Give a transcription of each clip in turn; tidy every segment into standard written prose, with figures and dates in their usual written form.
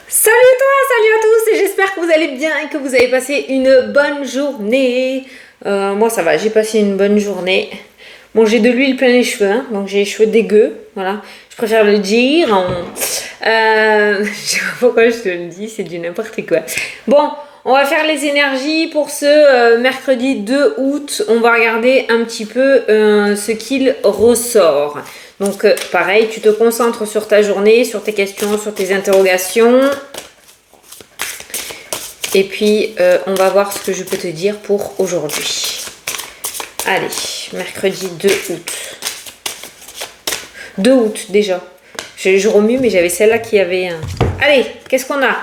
Salut toi, salut à tous et j'espère que vous allez bien et que vous avez passé une bonne journée. Moi ça va, j'ai passé une bonne journée. Bon, j'ai de l'huile plein les cheveux, hein, donc j'ai les cheveux dégueux, voilà. Je préfère le dire. Je sais pas pourquoi je te le dis, c'est du n'importe quoi. Bon, on va faire les énergies pour ce mercredi 2 août. On va regarder un petit peu ce qu'il ressort. Donc pareil, tu te concentres sur ta journée, sur tes questions, sur tes interrogations. Et puis on va voir ce que je peux te dire pour aujourd'hui. Allez, mercredi 2 août. 2 août déjà. Je remue, mais j'avais celle-là qui avait un... Allez, qu'est-ce qu'on a?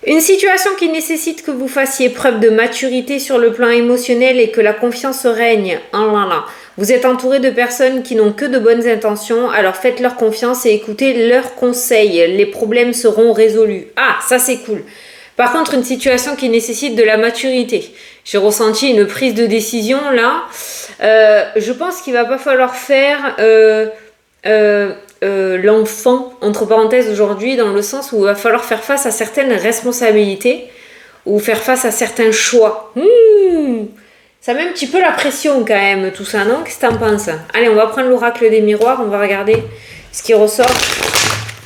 Une situation qui nécessite que vous fassiez preuve de maturité sur le plan émotionnel et que la confiance règne. Oh là là. Vous êtes entouré de personnes qui n'ont que de bonnes intentions, alors faites-leur confiance et écoutez leurs conseils. Les problèmes seront résolus. Ah, ça c'est cool. Par contre, une situation qui nécessite de la maturité. J'ai ressenti une prise de décision là. Je pense qu'il va pas falloir faire l'enfant, entre parenthèses, aujourd'hui, dans le sens où il va falloir faire face à certaines responsabilités ou faire face à certains choix. Ça met un petit peu la pression quand même, tout ça, non? Qu'est-ce que t'en penses? Allez, on va prendre l'oracle des miroirs, on va regarder ce qui ressort.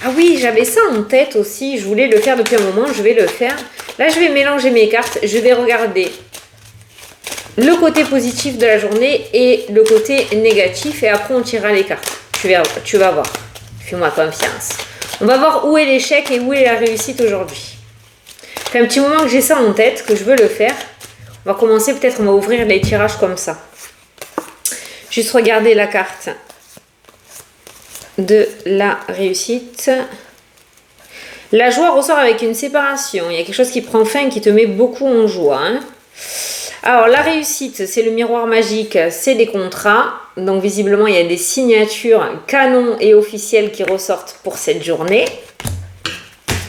Ah oui, j'avais ça en tête aussi, je voulais le faire depuis un moment, je vais le faire. Là, je vais mélanger mes cartes, je vais regarder le côté positif de la journée et le côté négatif, et après on tirera les cartes. Tu vas voir, fais-moi confiance. On va voir où est l'échec et où est la réussite aujourd'hui. Ça fait un petit moment que j'ai ça en tête, que je veux le faire. On va commencer, peut-être on va ouvrir les tirages comme ça. Juste regarder la carte de la réussite. La joie ressort avec une séparation. Il y a quelque chose qui prend fin et qui te met beaucoup en joie. Hein. Alors la réussite, c'est le miroir magique, c'est des contrats. Donc visiblement, il y a des signatures canons et officielles qui ressortent pour cette journée.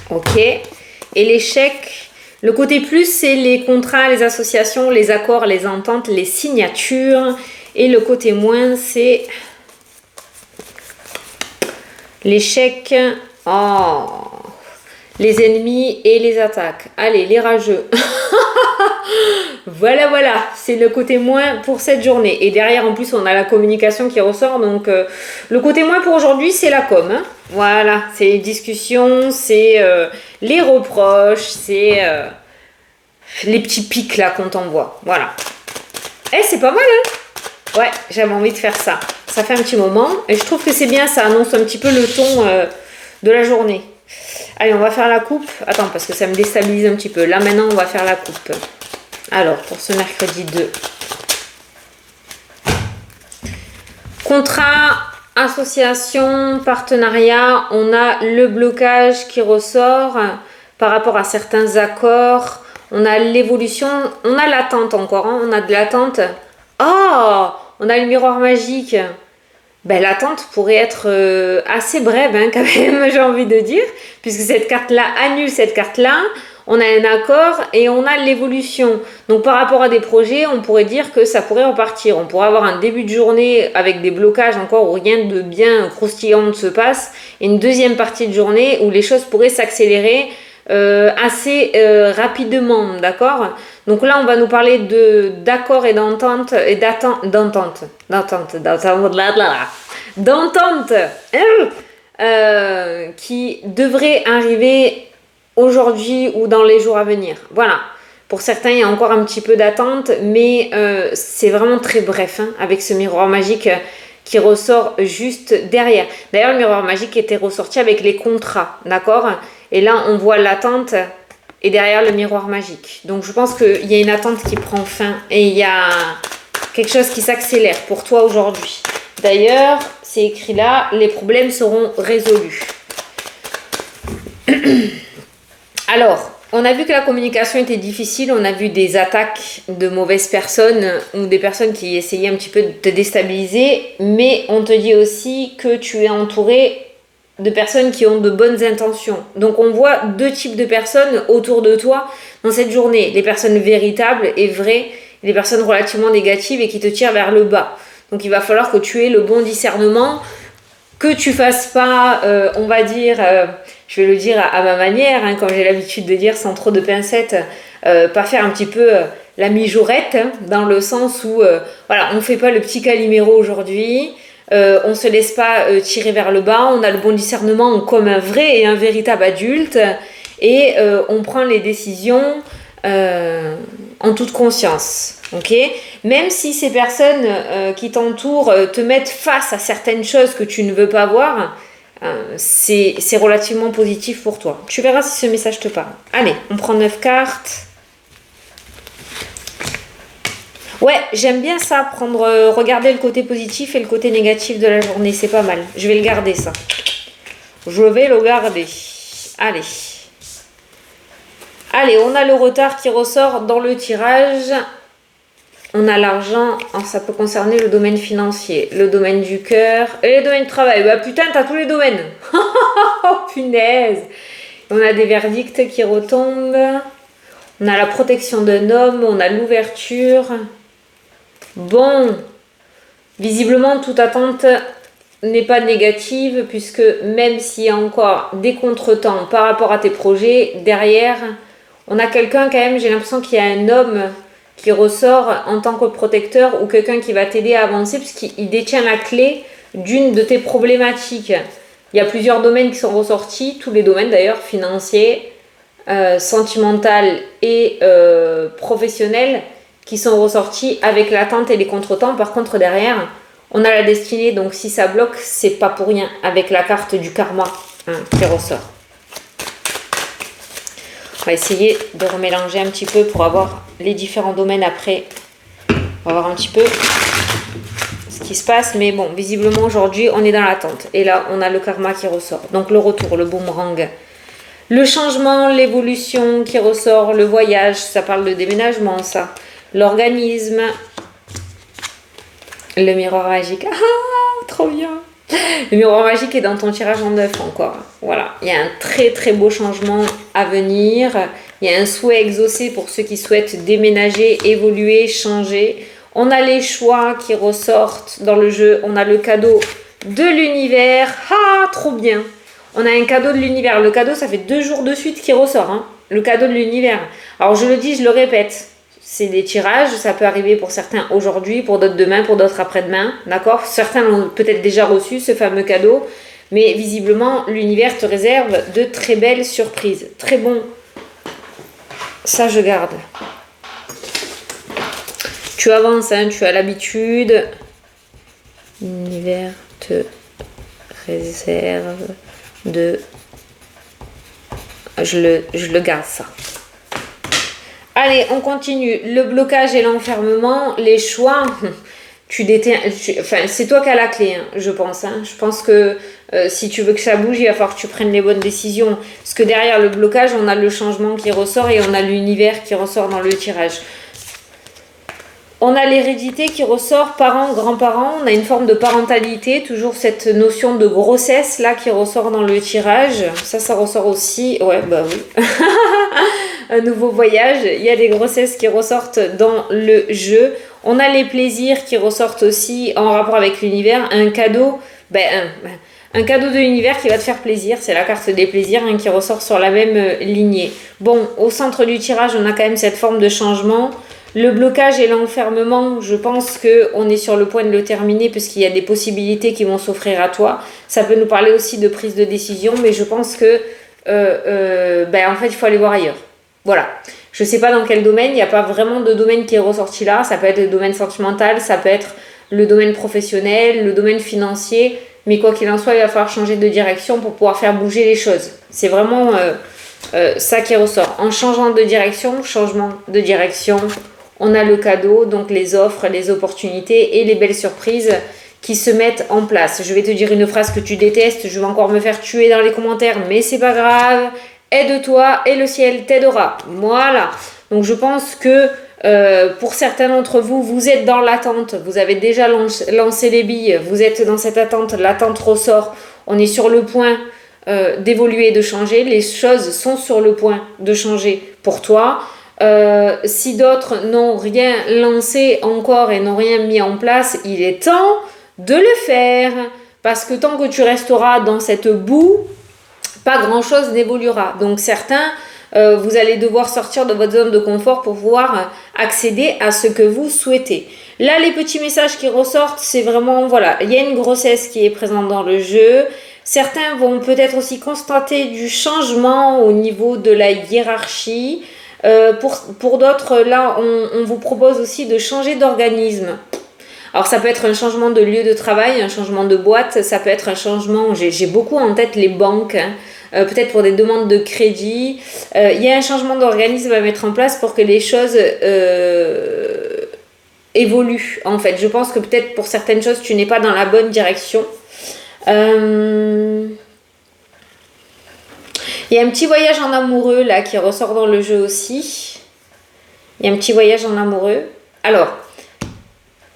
Ok. Et l'échec, le côté plus, c'est les contrats, les associations, les accords, les ententes, les signatures. Et le côté moins, c'est l'échec, les ennemis et les attaques. Allez, les rageux. Voilà, c'est le côté moins pour cette journée. Et derrière, en plus, on a la communication qui ressort. Donc, le côté moins pour aujourd'hui, c'est la com. Hein. Voilà, c'est les discussions, c'est les reproches, c'est les petits pics là qu'on t'envoie. Voilà. Eh, c'est pas mal, hein? Ouais, j'avais envie de faire ça. Ça fait un petit moment. Et je trouve que c'est bien, ça annonce un petit peu le ton de la journée. Allez, on va faire la coupe. Attends, parce que ça me déstabilise un petit peu. Là, maintenant, on va faire la coupe. Alors, pour ce mercredi 2. Contrat, association, partenariat. On a le blocage qui ressort par rapport à certains accords. On a l'évolution. On a l'attente encore. Hein, on a de l'attente. Oh, on a le miroir magique. Ben, l'attente pourrait être assez brève hein, quand même, j'ai envie de dire, puisque cette carte-là annule cette carte-là, on a un accord et on a l'évolution. Donc par rapport à des projets, on pourrait dire que ça pourrait repartir. On pourrait avoir un début de journée avec des blocages encore où rien de bien croustillant ne se passe, et une deuxième partie de journée où les choses pourraient s'accélérer assez rapidement, d'accord? Donc là, on va nous parler d'accord et d'entente et d'entente, qui devrait arriver aujourd'hui ou dans les jours à venir. Voilà. Pour certains, il y a encore un petit peu d'attente, mais c'est vraiment très bref hein, avec ce miroir magique qui ressort juste derrière. D'ailleurs, le miroir magique était ressorti avec les contrats, d'accord? Et là, on voit l'attente et derrière le miroir magique. Donc, je pense qu'il y a une attente qui prend fin et il y a quelque chose qui s'accélère pour toi aujourd'hui. D'ailleurs, c'est écrit là, les problèmes seront résolus. Alors, on a vu que la communication était difficile, on a vu des attaques de mauvaises personnes ou des personnes qui essayaient un petit peu de te déstabiliser, mais on te dit aussi que tu es entouré de personnes qui ont de bonnes intentions. Donc on voit deux types de personnes autour de toi dans cette journée. Les personnes véritables et vraies, et les personnes relativement négatives et qui te tirent vers le bas. Donc il va falloir que tu aies le bon discernement, que tu fasses pas, on va dire, je vais le dire à ma manière, hein, comme j'ai l'habitude de dire sans trop de pincettes, pas faire un petit peu la mijaurette, hein, dans le sens où voilà, on fait pas le petit Calimero aujourd'hui, on se laisse pas tirer vers le bas, on a le bon discernement comme un vrai et un véritable adulte et on prend les décisions en toute conscience, ok? Même si ces personnes qui t'entourent te mettent face à certaines choses que tu ne veux pas voir, c'est relativement positif pour toi. Tu verras si ce message te parle. Allez, on prend 9 cartes. Ouais, j'aime bien ça, regarder le côté positif et le côté négatif de la journée, c'est pas mal. Je vais le garder ça. Je vais le garder. Allez. Allez, on a le retard qui ressort dans le tirage. On a l'argent, ça peut concerner le domaine financier, le domaine du cœur et le domaine du travail. Bah putain, t'as tous les domaines. Oh punaise. On a des verdicts qui retombent. On a la protection d'un homme, on a l'ouverture. Bon, visiblement toute attente n'est pas négative puisque même s'il y a encore des contretemps par rapport à tes projets, derrière, on a quelqu'un quand même, j'ai l'impression qu'il y a un homme qui ressort en tant que protecteur ou quelqu'un qui va t'aider à avancer puisqu'il détient la clé d'une de tes problématiques. Il y a plusieurs domaines qui sont ressortis, tous les domaines d'ailleurs, financiers, sentimental et professionnel, qui sont ressortis avec l'attente et les contretemps. Par contre, derrière, on a la destinée, donc si ça bloque, c'est pas pour rien, avec la carte du karma qui ressort. On va essayer de remélanger un petit peu pour avoir les différents domaines après. On va voir un petit peu ce qui se passe, mais bon, visiblement aujourd'hui, on est dans l'attente. Et là, on a le karma qui ressort. Donc le retour, le boomerang. Le changement, l'évolution qui ressort, le voyage, ça parle de déménagement, ça. L'organisme, le miroir magique. Ah, trop bien! Le miroir magique est dans ton tirage en 9 encore. Voilà, il y a un très très beau changement à venir. Il y a un souhait exaucé pour ceux qui souhaitent déménager, évoluer, changer. On a les choix qui ressortent dans le jeu. On a le cadeau de l'univers. Ah, trop bien! On a un cadeau de l'univers. Le cadeau, ça fait 2 jours de suite qui ressort. Hein. Le cadeau de l'univers. Alors, je le dis, je le répète. C'est des tirages. Ça peut arriver pour certains aujourd'hui, pour d'autres demain, pour d'autres après-demain. D'accord? Certains l'ont peut-être déjà reçu, ce fameux cadeau. Mais visiblement, l'univers te réserve de très belles surprises. Très bon. Ça, je garde. Tu avances, hein, tu as l'habitude. L'univers te réserve de... Je le garde, ça. Allez, on continue. Le blocage et l'enfermement, les choix, c'est toi qui as la clé, hein, je pense. Hein. Je pense que si tu veux que ça bouge, il va falloir que tu prennes les bonnes décisions. Parce que derrière le blocage, on a le changement qui ressort et on a l'univers qui ressort dans le tirage. On a l'hérédité qui ressort, parents, grands-parents, on a une forme de parentalité, toujours cette notion de grossesse là qui ressort dans le tirage. Ça ressort aussi, ouais bah oui. Un nouveau voyage, il y a des grossesses qui ressortent dans le jeu. On a les plaisirs qui ressortent aussi en rapport avec l'univers, un cadeau, un cadeau de l'univers qui va te faire plaisir, c'est la carte des plaisirs hein, qui ressort sur la même lignée. Bon, au centre du tirage, on a quand même cette forme de changement. Le blocage et l'enfermement, je pense qu'on est sur le point de le terminer puisqu'il y a des possibilités qui vont s'offrir à toi. Ça peut nous parler aussi de prise de décision, mais je pense que en fait, il faut aller voir ailleurs. Voilà. Je ne sais pas dans quel domaine, il n'y a pas vraiment de domaine qui est ressorti là. Ça peut être le domaine sentimental, ça peut être le domaine professionnel, le domaine financier. Mais quoi qu'il en soit, il va falloir changer de direction pour pouvoir faire bouger les choses. C'est vraiment ça qui ressort. En changeant de direction, changement de direction, on a le cadeau, donc les offres, les opportunités et les belles surprises qui se mettent en place. Je vais te dire une phrase que tu détestes, je vais encore me faire tuer dans les commentaires, mais c'est pas grave. Aide-toi et le ciel t'aidera. Voilà. Donc je pense que pour certains d'entre vous, vous êtes dans l'attente. Vous avez déjà lancé les billes. Vous êtes dans cette attente. L'attente ressort. On est sur le point d'évoluer et de changer. Les choses sont sur le point de changer pour toi. Si d'autres n'ont rien lancé encore et n'ont rien mis en place, il est temps de le faire. Parce que tant que tu resteras dans cette boue, pas grand-chose n'évoluera. Donc certains, vous allez devoir sortir de votre zone de confort pour pouvoir accéder à ce que vous souhaitez. Là, les petits messages qui ressortent, c'est vraiment, voilà, il y a une grossesse qui est présente dans le jeu. Certains vont peut-être aussi constater du changement au niveau de la hiérarchie. Pour d'autres, là, on vous propose aussi de changer d'organisme. Alors ça peut être un changement de lieu de travail, un changement de boîte, ça peut être un changement, j'ai beaucoup en tête les banques, hein, peut-être pour des demandes de crédit. Il y a un changement d'organisme à mettre en place pour que les choses évoluent en fait. Je pense que peut-être pour certaines choses tu n'es pas dans la bonne direction. Il y a un petit voyage en amoureux là qui ressort dans le jeu aussi. Il y a un petit voyage en amoureux. Alors,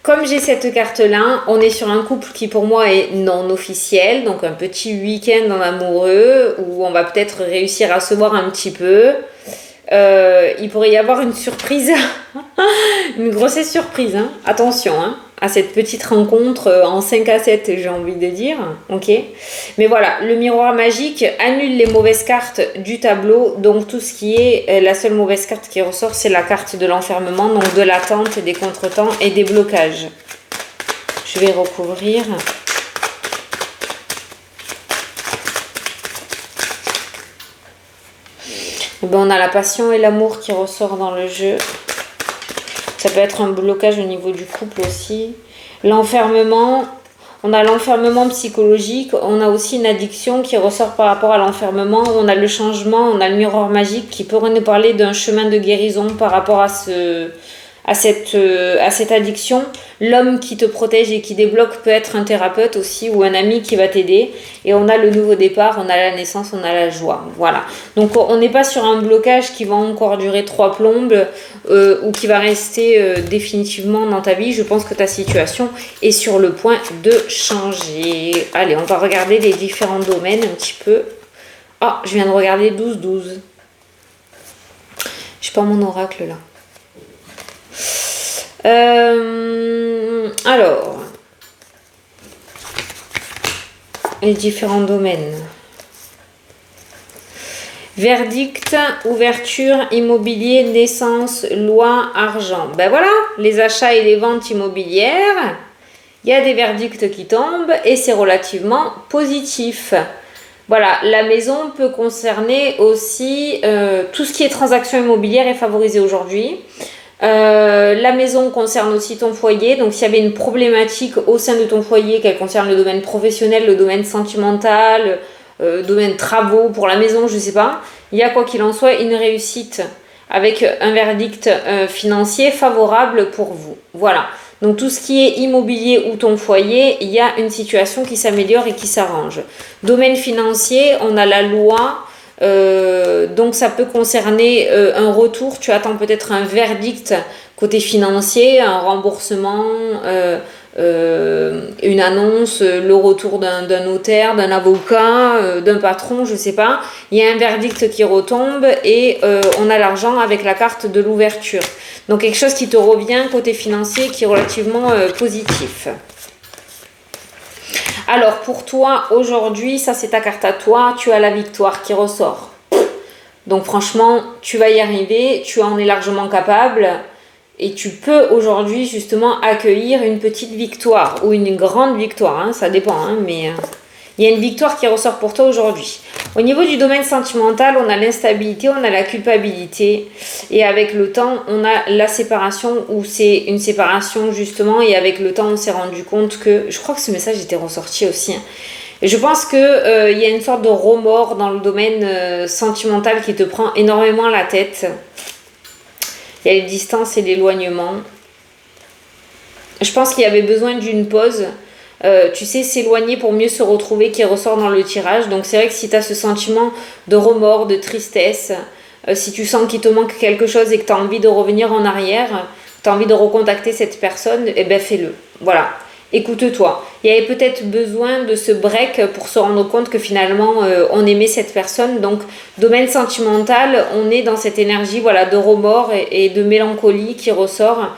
comme j'ai cette carte-là, on est sur un couple qui pour moi est non officiel, donc un petit week-end en amoureux où on va peut-être réussir à se voir un petit peu. Il pourrait y avoir une surprise, une grosse surprise, hein. Attention hein, à cette petite rencontre en 5 à 7, j'ai envie de dire. Ok. Mais voilà, le miroir magique annule les mauvaises cartes du tableau, donc tout ce qui est, la seule mauvaise carte qui ressort, c'est la carte de l'enfermement, donc de l'attente, des contretemps et des blocages. Je vais recouvrir. Ben, on a la passion et l'amour qui ressort dans le jeu. Ça peut être un blocage au niveau du couple aussi. L'enfermement, on a l'enfermement psychologique. On a aussi une addiction qui ressort par rapport à l'enfermement. On a le changement, on a le miroir magique qui pourrait nous parler d'un chemin de guérison par rapport à cette addiction. L'homme qui te protège et qui débloque peut être un thérapeute aussi ou un ami qui va t'aider. Et on a le nouveau départ, on a la naissance, on a la joie. Voilà. Donc on n'est pas sur un blocage qui va encore durer 3 plombes ou qui va rester définitivement dans ta vie. Je pense que ta situation est sur le point de changer. Allez, on va regarder les différents domaines un petit peu. Ah, je viens de regarder 12-12. J'ai pas mon oracle là. Alors, les différents domaines. Verdict, ouverture, immobilier, naissance, loi, argent. Ben voilà, les achats et les ventes immobilières. Il y a des verdicts qui tombent et c'est relativement positif. Voilà, la maison peut concerner aussi tout ce qui est transaction immobilière est favorisé aujourd'hui. La maison concerne aussi ton foyer, donc s'il y avait une problématique au sein de ton foyer, qu'elle concerne le domaine professionnel, le domaine sentimental, domaine travaux pour la maison, je sais pas, il y a quoi qu'il en soit une réussite avec un verdict financier favorable pour vous. Voilà, donc tout ce qui est immobilier ou ton foyer, il y a une situation qui s'améliore et qui s'arrange. Domaine financier, on a la loi. Donc ça peut concerner un retour, tu attends peut-être un verdict côté financier, un remboursement, une annonce, le retour d'un notaire, d'un avocat, d'un patron, je sais pas. Il y a un verdict qui retombe et on a l'argent avec la carte de l'ouverture. Donc quelque chose qui te revient côté financier qui est relativement positif. Alors pour toi aujourd'hui, ça c'est ta carte à toi, tu as la victoire qui ressort. Donc franchement, tu vas y arriver, tu en es largement capable et tu peux aujourd'hui justement accueillir une petite victoire ou une grande victoire, hein, ça dépend, hein, mais il y a une victoire qui ressort pour toi aujourd'hui. Au niveau du domaine sentimental, on a l'instabilité, on a la culpabilité et avec le temps, on a la séparation où c'est une séparation justement et avec le temps, on s'est rendu compte que, je crois que ce message était ressorti aussi, hein. Et je pense qu'il y a une sorte de remords dans le domaine sentimental qui te prend énormément la tête. Il y a les distances et l'éloignement. Je pense qu'il y avait besoin d'une pause. Tu sais, s'éloigner pour mieux se retrouver qui ressort dans le tirage. Donc c'est vrai que si tu as ce sentiment de remords, de tristesse, si tu sens qu'il te manque quelque chose et que tu as envie de revenir en arrière, tu as envie de recontacter cette personne, eh ben fais-le. Voilà. Écoute-toi. Il y avait peut-être besoin de ce break pour se rendre compte que finalement on aimait cette personne. Donc domaine sentimental, on est dans cette énergie voilà, de remords et de mélancolie qui ressort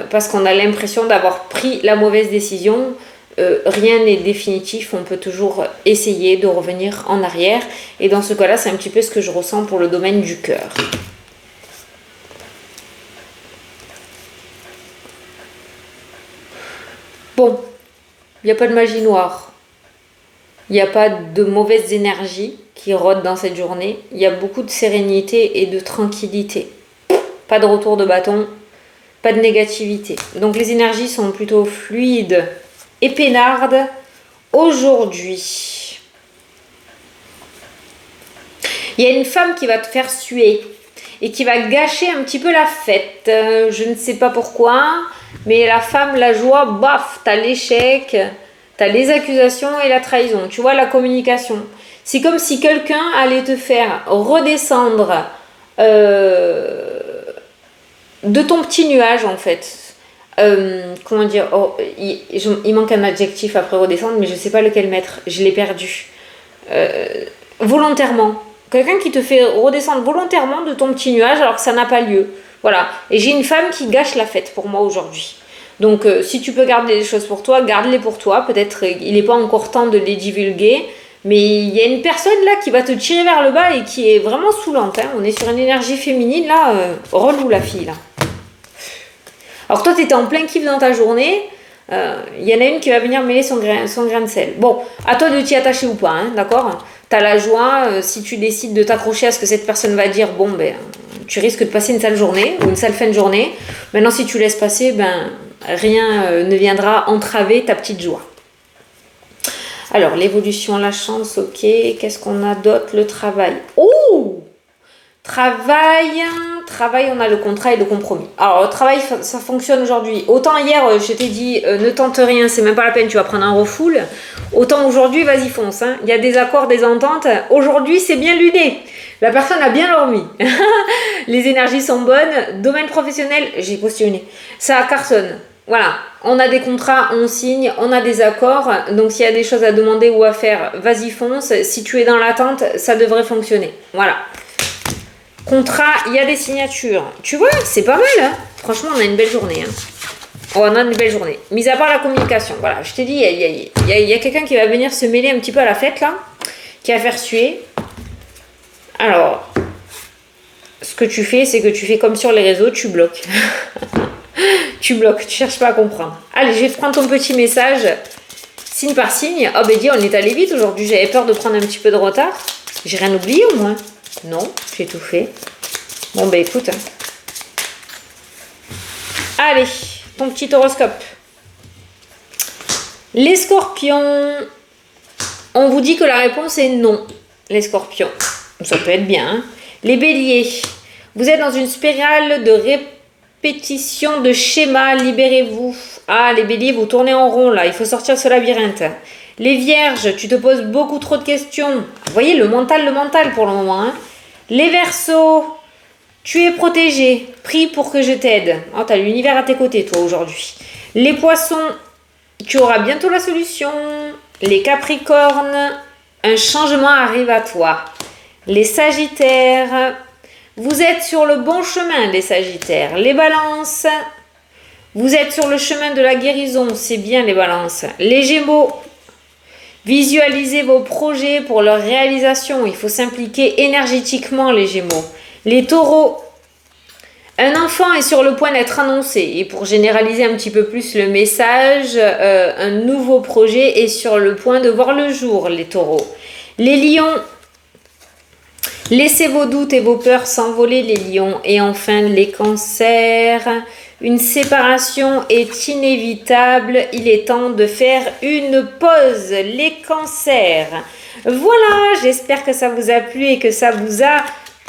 parce qu'on a l'impression d'avoir pris la mauvaise décision. rien n'est définitif, on peut toujours essayer de revenir en arrière. Et dans ce cas-là, c'est un petit peu ce que je ressens pour le domaine du cœur. Bon, il n'y a pas de magie noire. Il n'y a pas de mauvaise énergie qui rôde dans cette journée. Il y a beaucoup de sérénité et de tranquillité. Pas de retour de bâton, pas de négativité. Donc les énergies sont plutôt fluides et peinardes aujourd'hui. Il y a une femme qui va te faire suer et qui va gâcher un petit peu la fête. Je ne sais pas pourquoi, mais la femme, la joie, baf, t'as l'échec, t'as les accusations et la trahison. Tu vois, la communication. C'est comme si quelqu'un allait te faire redescendre de ton petit nuage, en fait. Comment dire, il manque un adjectif après redescendre, mais je ne sais pas lequel mettre. Je l'ai perdu. Volontairement. Quelqu'un qui te fait redescendre volontairement de ton petit nuage alors que ça n'a pas lieu. Voilà. Et j'ai une femme qui gâche la fête pour moi aujourd'hui. Donc, si tu peux garder les choses pour toi, garde-les pour toi. Peut-être il n'est pas encore temps de les divulguer. Mais il y a une personne là qui va te tirer vers le bas et qui est vraiment saoulante. Hein. On est sur une énergie féminine là. Relou la fille là. Alors toi, tu étais en plein kiff dans ta journée. Il y en a une qui va venir mêler son grain de sel. Bon, à toi de t'y attacher ou pas, hein, d'accord ? T'as la joie, si tu décides de t'accrocher à ce que cette personne va dire, bon, ben, tu risques de passer une sale journée ou une sale fin de journée. Maintenant, si tu laisses passer, ben, rien ne viendra entraver ta petite joie. Alors, l'évolution, la chance, ok. Qu'est-ce qu'on a d'autre ? Le travail. Oh ! Travail, on a le contrat et le compromis. Alors, le travail, ça fonctionne aujourd'hui. Autant hier, je t'ai dit, ne tente rien, c'est même pas la peine, tu vas prendre un refoule. Autant aujourd'hui, vas-y, fonce. Hein. Il y a des accords, des ententes. Aujourd'hui, c'est bien ludé. La personne a bien dormi. Les énergies sont bonnes. Domaine professionnel, j'ai postulé. Ça cartonne. Voilà, on a des contrats, on signe, on a des accords. Donc, s'il y a des choses à demander ou à faire, vas-y, fonce. Si tu es dans l'attente, ça devrait fonctionner. Voilà. Contrat, il y a des signatures. Tu vois, c'est pas mal. Hein. Franchement, on a une belle journée. Hein. Oh, on a une belle journée. Mis à part la communication. Voilà, je t'ai dit, il y a quelqu'un qui va venir se mêler un petit peu à la fête, là. Qui va faire suer. Alors, ce que tu fais, c'est que tu fais comme sur les réseaux, tu bloques. Tu bloques, tu cherches pas à comprendre. Allez, je vais te prendre ton petit message. Signe par signe. Oh, ben dis, on est allé vite aujourd'hui. J'avais peur de prendre un petit peu de retard. J'ai rien oublié au moins. Non, j'ai tout fait. Bon, ben écoute. Allez, ton petit horoscope. Les scorpions. On vous dit que la réponse est non. Les scorpions. Ça peut être bien. Hein. Les béliers. Vous êtes dans une spirale de répétition de schémas. Libérez-vous. Ah, les béliers, vous tournez en rond là. Il faut sortir de ce labyrinthe. Les vierges, tu te poses beaucoup trop de questions. Vous voyez, le mental pour le moment. Hein. Les verseaux, tu es protégé. Prie pour que je t'aide. Oh, tu as l'univers à tes côtés, toi, aujourd'hui. Les poissons, tu auras bientôt la solution. Les capricornes, un changement arrive à toi. Les sagittaires, vous êtes sur le bon chemin, les sagittaires. Les balances, vous êtes sur le chemin de la guérison. C'est bien, les balances. Les gémeaux, visualisez vos projets pour leur réalisation. Il faut s'impliquer énergétiquement, les Gémeaux. Les taureaux, un enfant est sur le point d'être annoncé. Et pour généraliser un petit peu plus le message, un nouveau projet est sur le point de voir le jour, les taureaux. Les lions, laissez vos doutes et vos peurs s'envoler, les lions. Et enfin, les cancers. Une séparation est inévitable, il est temps de faire une pause, les cancers. Voilà, j'espère que ça vous a plu et que ça vous a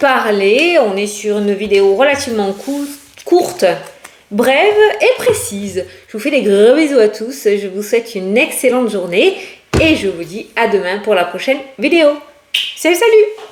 parlé. On est sur une vidéo relativement courte, brève et précise. Je vous fais des gros bisous à tous, je vous souhaite une excellente journée et je vous dis à demain pour la prochaine vidéo. Salut, salut!